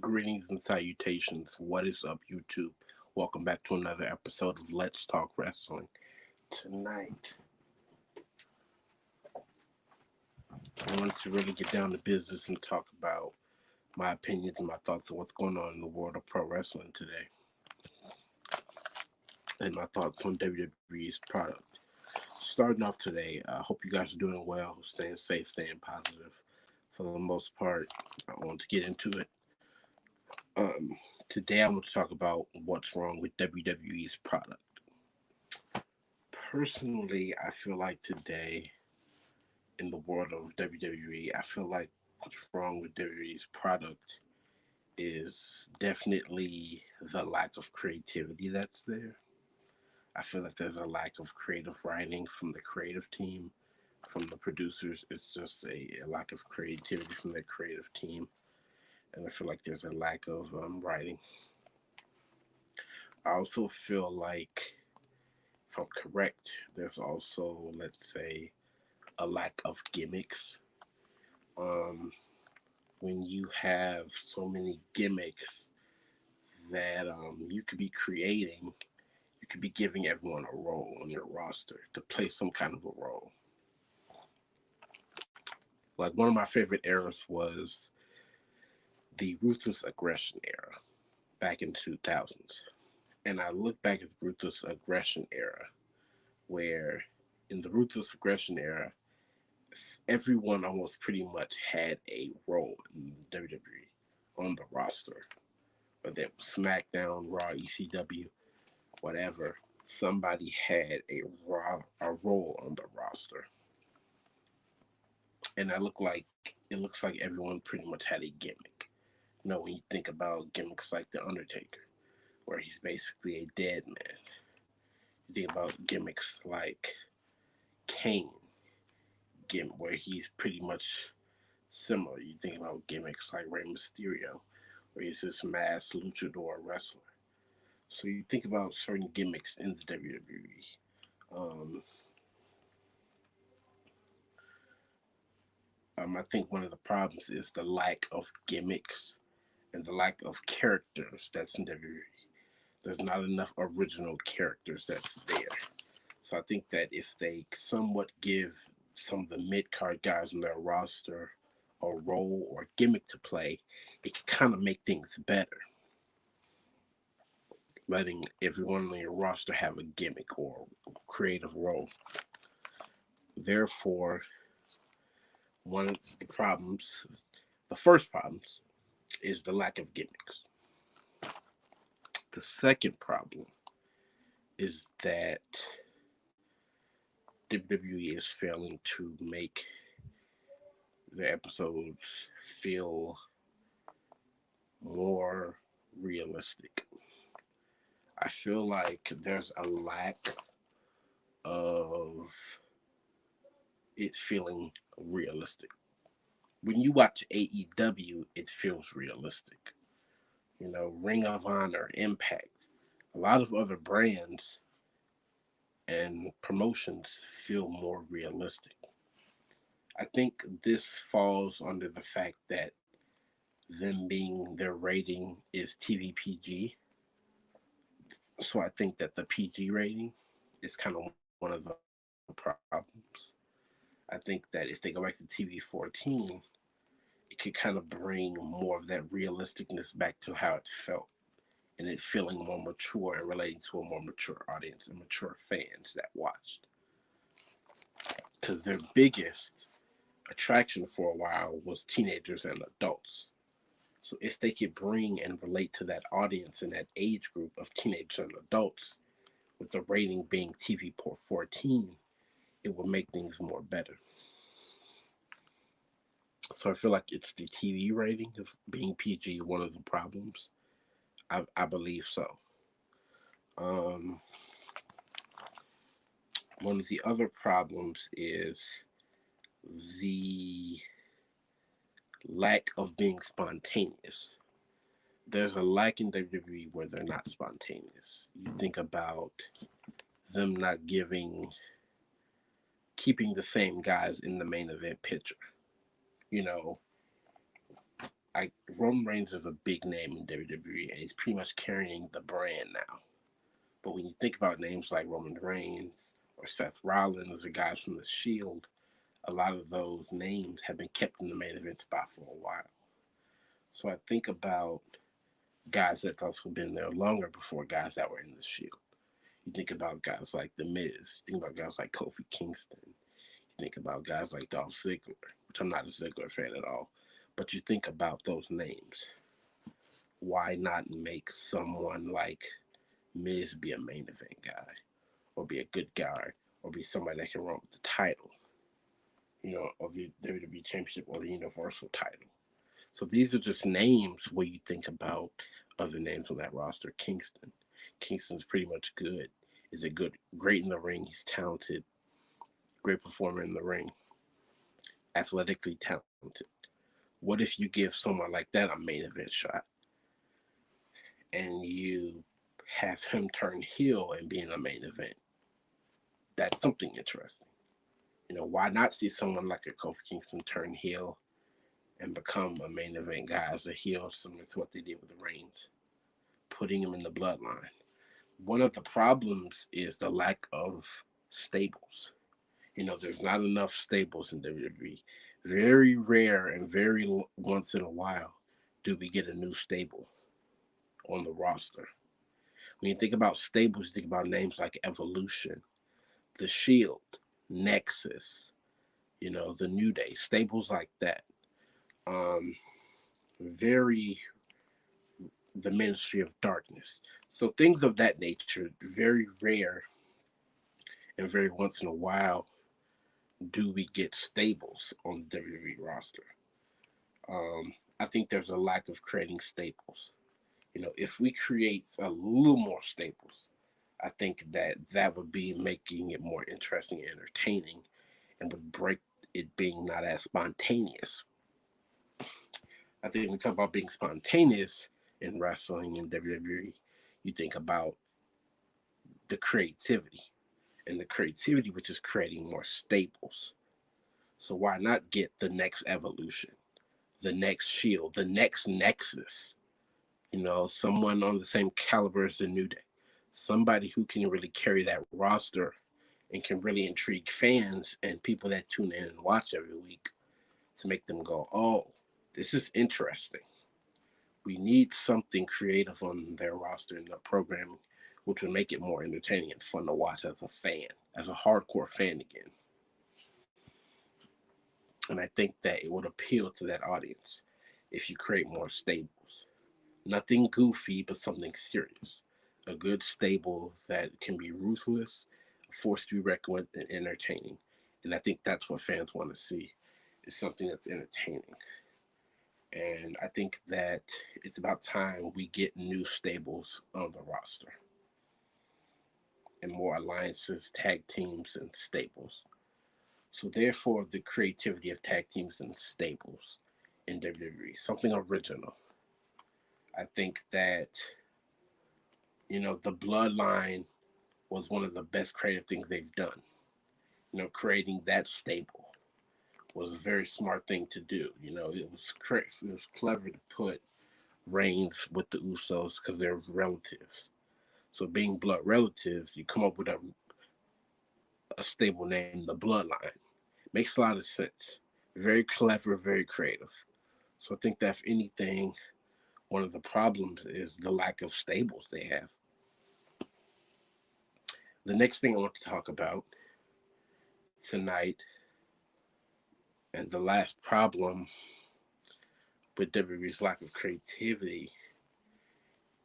Greetings and salutations. What is up, YouTube? Welcome back to another episode of Let's Talk Wrestling. Tonight, I want to really get down to business and talk about my opinions and my thoughts on what's going on in the world of pro wrestling today, and my thoughts on WWE's product. Starting off today, I hope you guys are doing well, staying safe, staying positive. For the most part, I want to get into it. Today I want to talk about what's wrong with WWE's product. Personally, I feel like today in the world of WWE, I feel like what's wrong with WWE's product is definitely the lack of creativity that's there. I feel like there's a lack of creative writing from the creative team, from the producers. It's just a lack of creativity from the creative team. And I feel like there's a lack of writing. I also feel like, if I'm correct, there's also, let's say, a lack of gimmicks. When you have so many gimmicks that you could be creating, you could be giving everyone a role on your roster to play some kind of a role. Like, one of my favorite eras was the Ruthless Aggression era back in the 2000s. And I look back at the Ruthless Aggression era, where in the Ruthless Aggression era, everyone almost pretty much had a role in WWE on the roster. Whether it was SmackDown, Raw, ECW, whatever, somebody had a role on the roster. And it looks like everyone pretty much had a gimmick. You know, when you think about gimmicks like The Undertaker, where he's basically a dead man. You think about gimmicks like Kane, where he's pretty much similar. You think about gimmicks like Rey Mysterio, where he's this masked luchador wrestler. So you think about certain gimmicks in the WWE. I think one of the problems is the lack of gimmicks and the lack of characters that's in WWE. There's not enough original characters that's there. So I think that if they somewhat give some of the mid-card guys on their roster a role or gimmick to play, it could kind of make things better. Letting everyone on your roster have a gimmick or creative role. Therefore, one of the problems, the first problems, is the lack of gimmicks. The second problem is that WWE is failing to make the episodes feel more realistic. I feel like there's a lack of it feeling realistic. When you watch AEW, it feels realistic. You know, Ring of Honor, Impact, a lot of other brands and promotions feel more realistic. I think this falls under the fact that them being their rating is TVPG. So I think that the PG rating is kind of one of the problems. I think that if they go back to TV 14, it could kind of bring more of that realisticness back to how it felt, and it feeling more mature and relating to a more mature audience and mature fans that watched. Because their biggest attraction for a while was teenagers and adults. So if they could bring and relate to that audience and that age group of teenagers and adults, with the rating being TV 14, it would make things more better. So I feel like it's the TV rating of being PG one of the problems. I believe so. One of the other problems is the lack of being spontaneous. There's a lack in WWE where they're not spontaneous. You think about them not keeping the same guys in the main event picture. You know, I Roman Reigns is a big name in WWE, and he's pretty much carrying the brand now. But when you think about names like Roman Reigns or Seth Rollins or guys from the Shield, a lot of those names have been kept in the main event spot for a while. So I think about guys that's also been there longer before guys that were in the Shield. You think about guys like The Miz. You think about guys like Kofi Kingston. You think about guys like Dolph Ziggler, which I'm not a Ziggler fan at all. But you think about those names. Why not make someone like Miz be a main event guy, or be a good guy, or be somebody that can run with the title, of the WWE Championship or the Universal title? So these are just names where you think about other names on that roster. Kingston's pretty much good. Is it good? Great in the ring. He's talented. Great performer in the ring. Athletically talented. What if you give someone like that a main event shot and you have him turn heel and be in a main event? That's something interesting. Why not see someone like a Kofi Kingston turn heel and become a main event guy as a heel, similar to what they did with Reigns, putting him in the bloodline? One of the problems is the lack of stables. There's not enough stables in WWE. Very rare and very once in a while do we get a new stable on the roster. When you think about stables, you think about names like Evolution, The Shield, Nexus, the New Day, stables like that. Very the Ministry of Darkness. So things of that nature, very rare and very once in a while do we get stables on the WWE roster. I think there's a lack of creating staples. If we create a little more staples, I think that would be making it more interesting and entertaining, and would break it being not as spontaneous. I think when we talk about being spontaneous in wrestling and WWE, you think about the creativity, and the creativity which is creating more staples. So why not get the next Evolution, the next Shield, the next Nexus? Someone on the same caliber as the New Day, somebody who can really carry that roster and can really intrigue fans and people that tune in and watch every week, to make them go, oh, this is interesting. We need something creative on their roster and the programming, which would make it more entertaining and fun to watch as a fan, as a hardcore fan again. And I think that it would appeal to that audience if you create more stables. Nothing goofy, but something serious. A good stable that can be ruthless, a force to be reckoned with, and entertaining. And I think that's what fans want to see, is something that's entertaining. And I think that it's about time we get new stables on the roster, and more alliances, tag teams, and stables. So therefore, the creativity of tag teams and stables in WWE, something original. I think that, the Bloodline was one of the best creative things they've done. Creating that stable was a very smart thing to do. It was clever to put Reigns with the Usos because they're relatives. So being blood relatives, you come up with a stable name, the Bloodline. Makes a lot of sense. Very clever, very creative. So I think that if anything, one of the problems is the lack of stables they have. The next thing I want to talk about tonight, and the last problem with WWE's lack of creativity,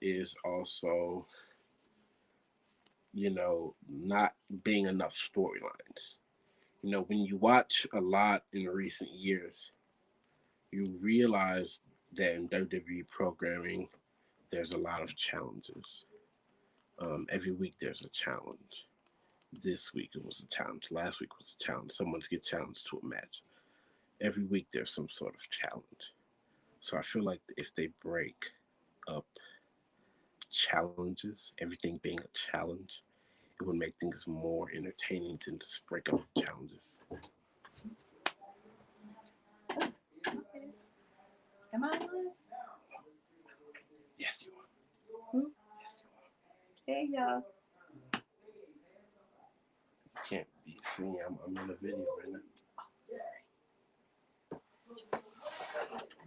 is also, not being enough storylines. When you watch a lot in recent years, you realize that in WWE programming, there's a lot of challenges. Every week there's a challenge. This week it was a challenge. Last week was a challenge. Someone's get challenged to a match. Every week there's some sort of challenge. So I feel like if they break up challenges, everything being a challenge, it would make things more entertaining than just break up challenges. Am I live? Yes, you are. Hmm? Yes, you are. Hey, y'all. You can't be seeing. I'm in a video right now. Sorry. I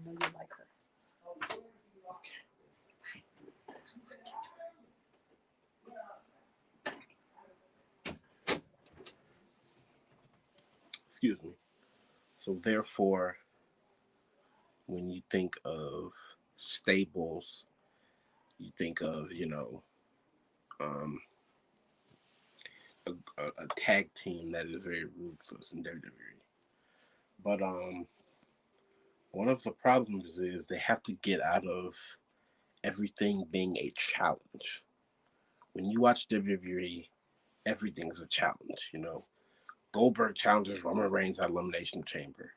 know you like her. Excuse me. So therefore, when you think of stables, you think of um, a tag team that is very ruthless in WWE. But one of the problems is they have to get out of everything being a challenge. When you watch WWE, everything's a challenge. Goldberg challenges Roman Reigns at Elimination Chamber.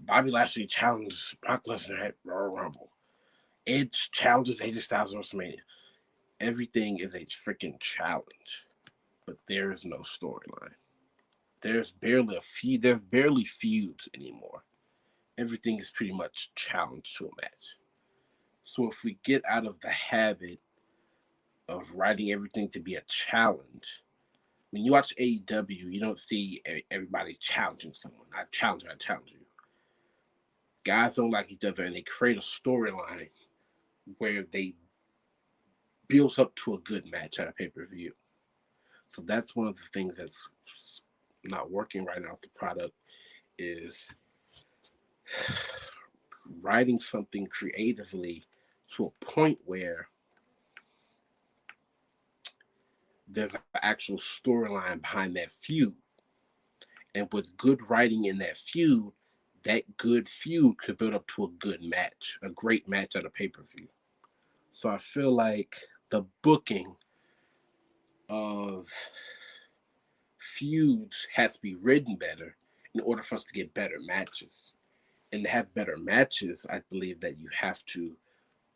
Bobby Lashley challenges Brock Lesnar at Royal Rumble. Edge challenges AJ Styles at WrestleMania. Everything is a freaking challenge, but there is no storyline. There's barely a few. There's barely feuds anymore. Everything is pretty much challenge to a match. So if we get out of the habit of writing everything to be a challenge, when you watch AEW, you don't see everybody challenging someone. I challenge you. Guys don't like each other, and they create a storyline where they builds up to a good match at a pay per view. So that's one of the things that's not working right now with the product is writing something creatively to a point where there's an actual storyline behind that feud. And with good writing in that feud, that good feud could build up to a good match, a great match at a pay per view. So I feel like the booking of feuds has to be written better in order for us to get better matches. And to have better matches, I believe that you have to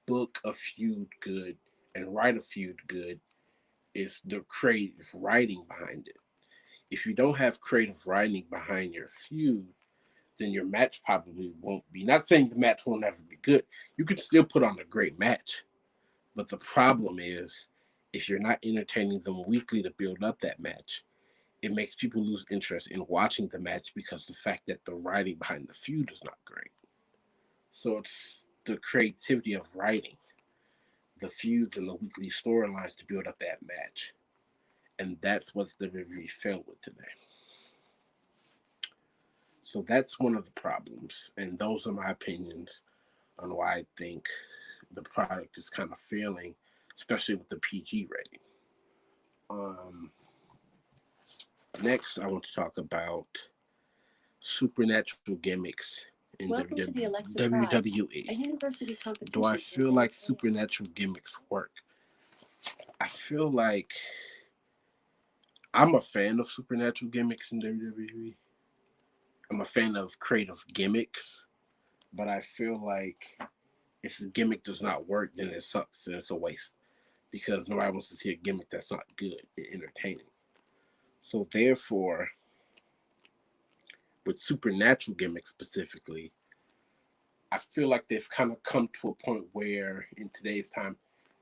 book a feud good and write a feud good is the creative writing behind it. If you don't have creative writing behind your feud, then your match probably won't be. Not saying the match will never be good. You can still put on a great match. But the problem is, if you're not entertaining them weekly to build up that match, it makes people lose interest in watching the match because the fact that the writing behind the feud is not great. So it's the creativity of writing the feuds and the weekly storylines to build up that match. And that's what the WWE failed with today. So that's one of the problems. And those are my opinions on why I think the product is kind of failing, especially with the PG rating. Um, Next, I want to talk about supernatural gimmicks in Welcome to the Alexa Prize, a WWE. university Do I competition. feel like supernatural gimmicks work? I feel like I'm a fan of supernatural gimmicks in WWE. I'm a fan of creative gimmicks, but I feel like if the gimmick does not work, then it sucks and it's a waste because nobody wants to see a gimmick that's not good and entertaining. So therefore, with supernatural gimmicks specifically, I feel like they've kind of come to a point where in today's time,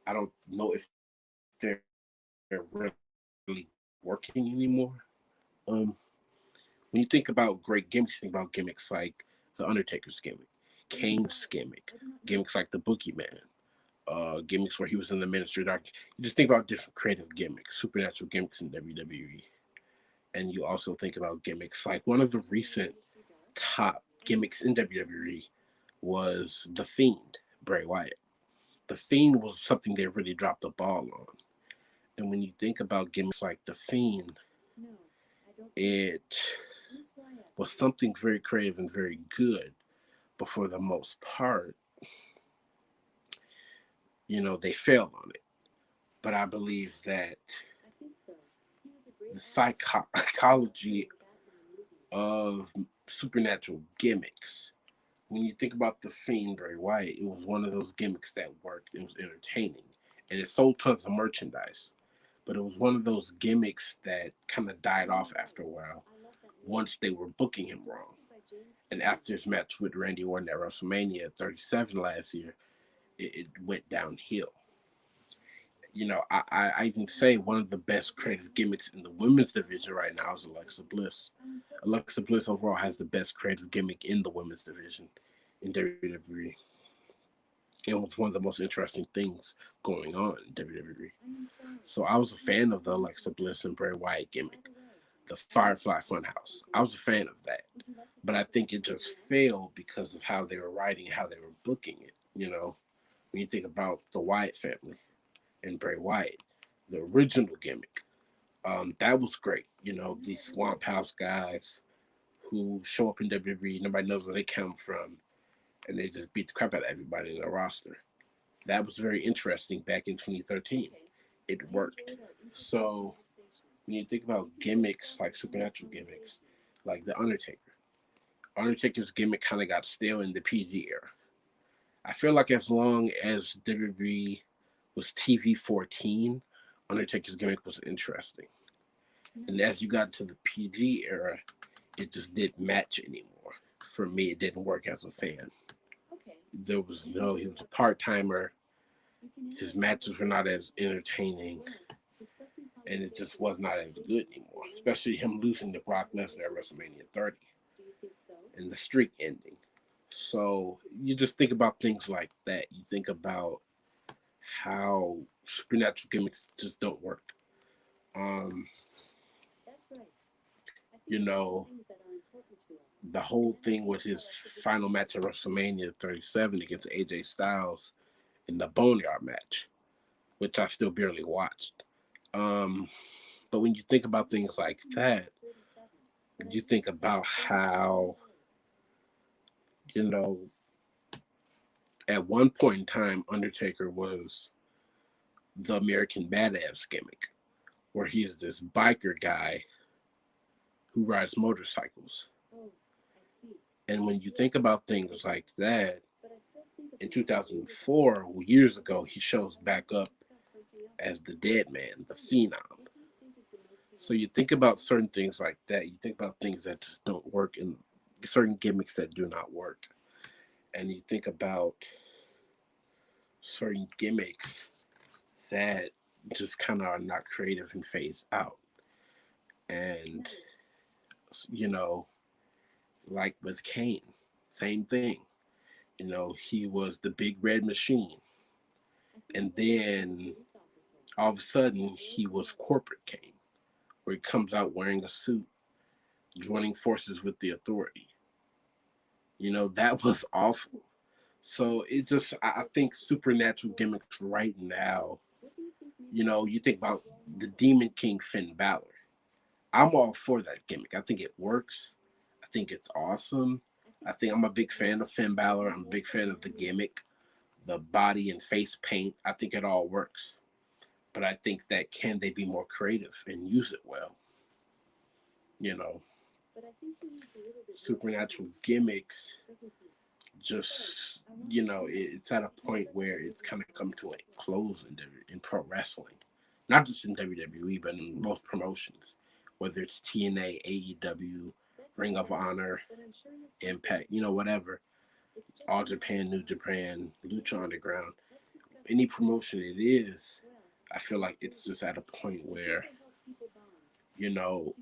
I don't know if they're really working anymore. Um, when you think about great gimmicks, think about gimmicks like the Undertaker's gimmick, Kane's gimmick, gimmicks like the Boogeyman, gimmicks where he was in the Ministry. You just think about different creative gimmicks, supernatural gimmicks in WWE, and you also think about gimmicks like one of the recent top gimmicks in WWE was the Fiend, Bray Wyatt. The Fiend was something they really dropped the ball on. And when you think about gimmicks like the Fiend, it was something very creative and very good. But for the most part, they failed on it. But I believe that the psychology of supernatural gimmicks, when you think about the Fiend Bray Wyatt, it was one of those gimmicks that worked. It was entertaining, and it sold tons of merchandise. But it was one of those gimmicks that kind of died off after a while once they were booking him wrong. And after his match with Randy Orton at WrestleMania 37 last year, it went downhill. I can say one of the best creative gimmicks in the women's division right now is Alexa Bliss. Alexa Bliss overall has the best creative gimmick in the women's division in WWE. It was one of the most interesting things going on in WWE. So I was a fan of the Alexa Bliss and Bray Wyatt gimmick, the Firefly Funhouse. I was a fan of that, but I think it just failed because of how they were writing, how they were booking it. When you think about the Wyatt family and Bray Wyatt, the original gimmick, that was great. These Swamp House guys who show up in WWE, nobody knows where they come from, and they just beat the crap out of everybody in their roster. That was very interesting back in 2013. It worked. So when you think about gimmicks, like supernatural gimmicks, like The Undertaker's gimmick kind of got stale in the PG era. I feel like as long as WWE was TV 14, Undertaker's gimmick was interesting. And as you got to the PG era, it just didn't match anymore. For me, it didn't work as a fan. He was a part timer. His matches were not as entertaining, and it just was not as good anymore. Especially him losing to Brock Lesnar at WrestleMania 30 and the streak ending. So you just think about things like that. You think about how supernatural gimmicks just don't work. Um, you know, the whole thing with his final match at WrestleMania 37 against AJ Styles in the Boneyard match, which I still barely watched. But when you think about things like that, you think about how, you know, at one point in time, Undertaker was the American Badass gimmick, where he's this biker guy who rides motorcycles. And when you think about things like that, in 2004, years ago, he shows back up as the Dead Man, the Phenom. So you think about certain things like that. You think about things that just don't work and certain gimmicks that do not work. And you think about certain gimmicks that just kind of are not creative and phase out. And, you know, like with Kane, same thing. He was the big red machine. And then all of a sudden, he was corporate Kane, where he comes out wearing a suit, joining forces with the authority. That was awful. So I think supernatural gimmicks right now, you think about the Demon King Finn Balor. I'm all for that gimmick. I think it works. I think it's awesome. I think I'm a big fan of Finn Balor. I'm a big fan of the gimmick, the body and face paint. I think it all works. But I think that can they be more creative and use it well? You know, supernatural gimmicks just, it's at a point where it's kind of come to a close in pro wrestling. Not just in WWE, but in most promotions, whether it's TNA, AEW, Ring of Honor, Impact, whatever. All Japan, New Japan, Lucha Underground, any promotion it is, I feel like it's just at a point where, you know,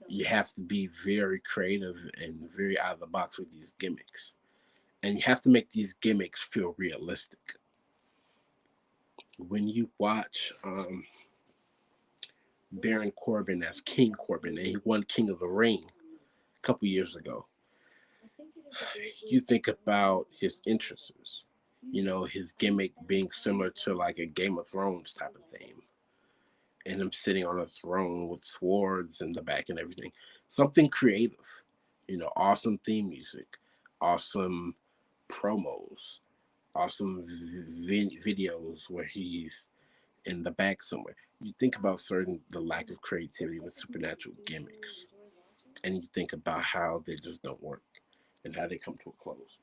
you have to be very creative and very out of the box with these gimmicks. And you have to make these gimmicks feel realistic. When you watch Baron Corbin as King Corbin, and he won King of the Ring a couple years ago, you think about his interests. His gimmick being similar to like a Game of Thrones type of theme. And him sitting on a throne with swords in the back and everything. Something creative. Awesome theme music, awesome promos, awesome videos where he's in the back somewhere. You think about the lack of creativity with supernatural gimmicks, and you think about how they just don't work and how they come to a close.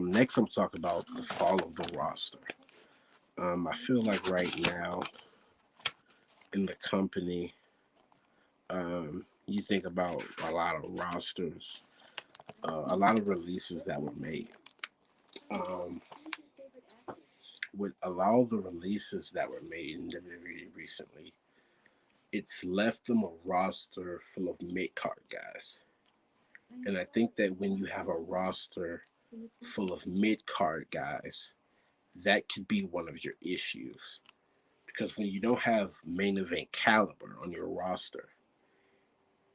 Next, I'm talking about the fall of the roster. I feel like right now in the company, You think about a lot of rosters, a lot of releases that were made. Um, with a lot of the releases that were made in WWE recently, it's left them a roster full of mid card guys. And I think that when you have a roster full of mid card guys, that could be one of your issues. Because when you don't have main event caliber on your roster,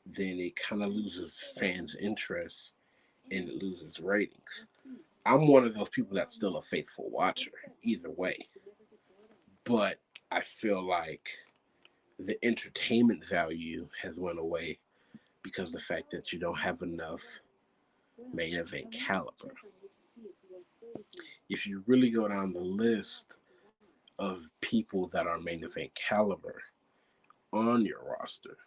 then it kind of loses fans' interest and it loses ratings. I'm one of those people that's still a faithful watcher, either way. But I feel like the entertainment value has went away because of the fact that you don't have enough main event caliber. If you really go down the list of people that are main event caliber on your roster,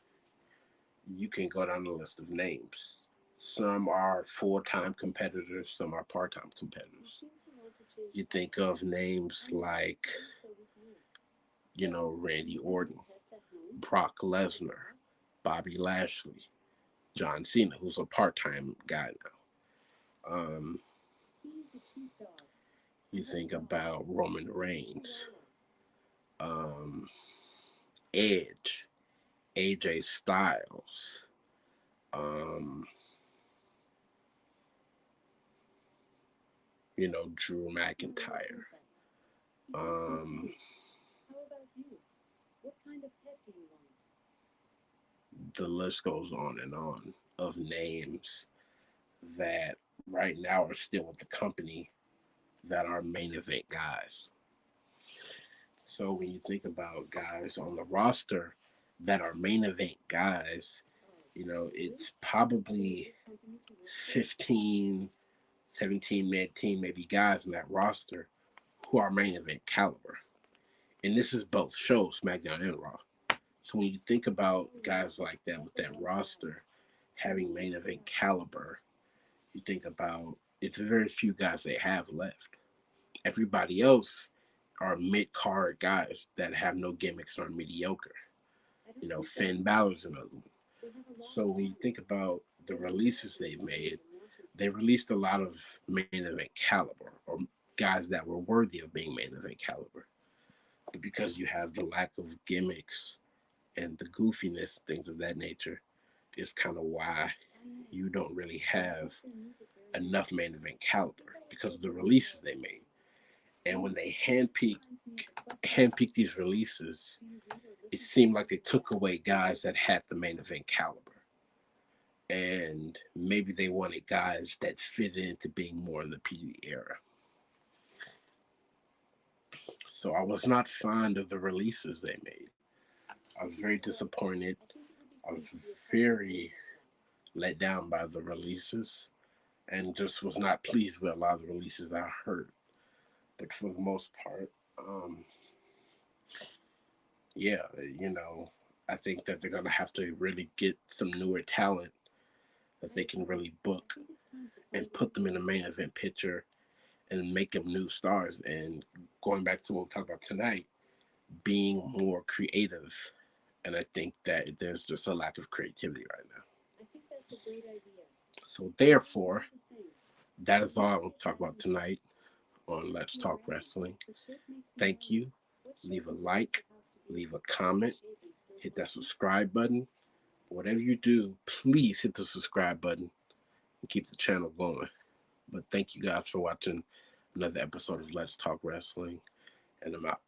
you can go down the list of names. Some are full-time competitors, some are part-time competitors. You think of names like, Randy Orton, Brock Lesnar, Bobby Lashley, John Cena, who's a part-time guy now. You think about Roman Reigns, um, Edge, AJ Styles, um, Drew McIntyre. Um, the list goes on of names that right now are still with the company that are main event guys. So when you think about guys on the roster that are main event guys, it's probably 15, 17 mid team, maybe guys in that roster who are main event caliber. And this is both shows, SmackDown and Raw. So when you think about guys like that with that roster having main event caliber, you think about it's very few guys they have left. Everybody else are mid card guys that have no gimmicks or are mediocre. Finn Balor's another one. So when you think about the releases they've made, they released a lot of main event caliber or guys that were worthy of being main event caliber. But because you have the lack of gimmicks and the goofiness, things of that nature, is kind of why you don't really have enough main event caliber because of the releases they made. And when they handpicked these releases, it seemed like they took away guys that had the main event caliber. And maybe they wanted guys that fit into being more in the PG era. So I was not fond of the releases they made. I was very disappointed. I was very let down by the releases and just was not pleased with a lot of the releases I heard. But for the most part, yeah, I think that they're going to have to really get some newer talent that they can really book and put them in the main event picture and make them new stars. And going back to what we talked about tonight, being more creative. And I think that there's just a lack of creativity right now. So therefore, that is all I want to talk about tonight on Let's Talk Wrestling. Thank you. Leave a like, leave a comment, hit that subscribe button. Whatever you do, please hit the subscribe button and keep the channel going. But thank you guys for watching another episode of Let's Talk Wrestling, and I'm out.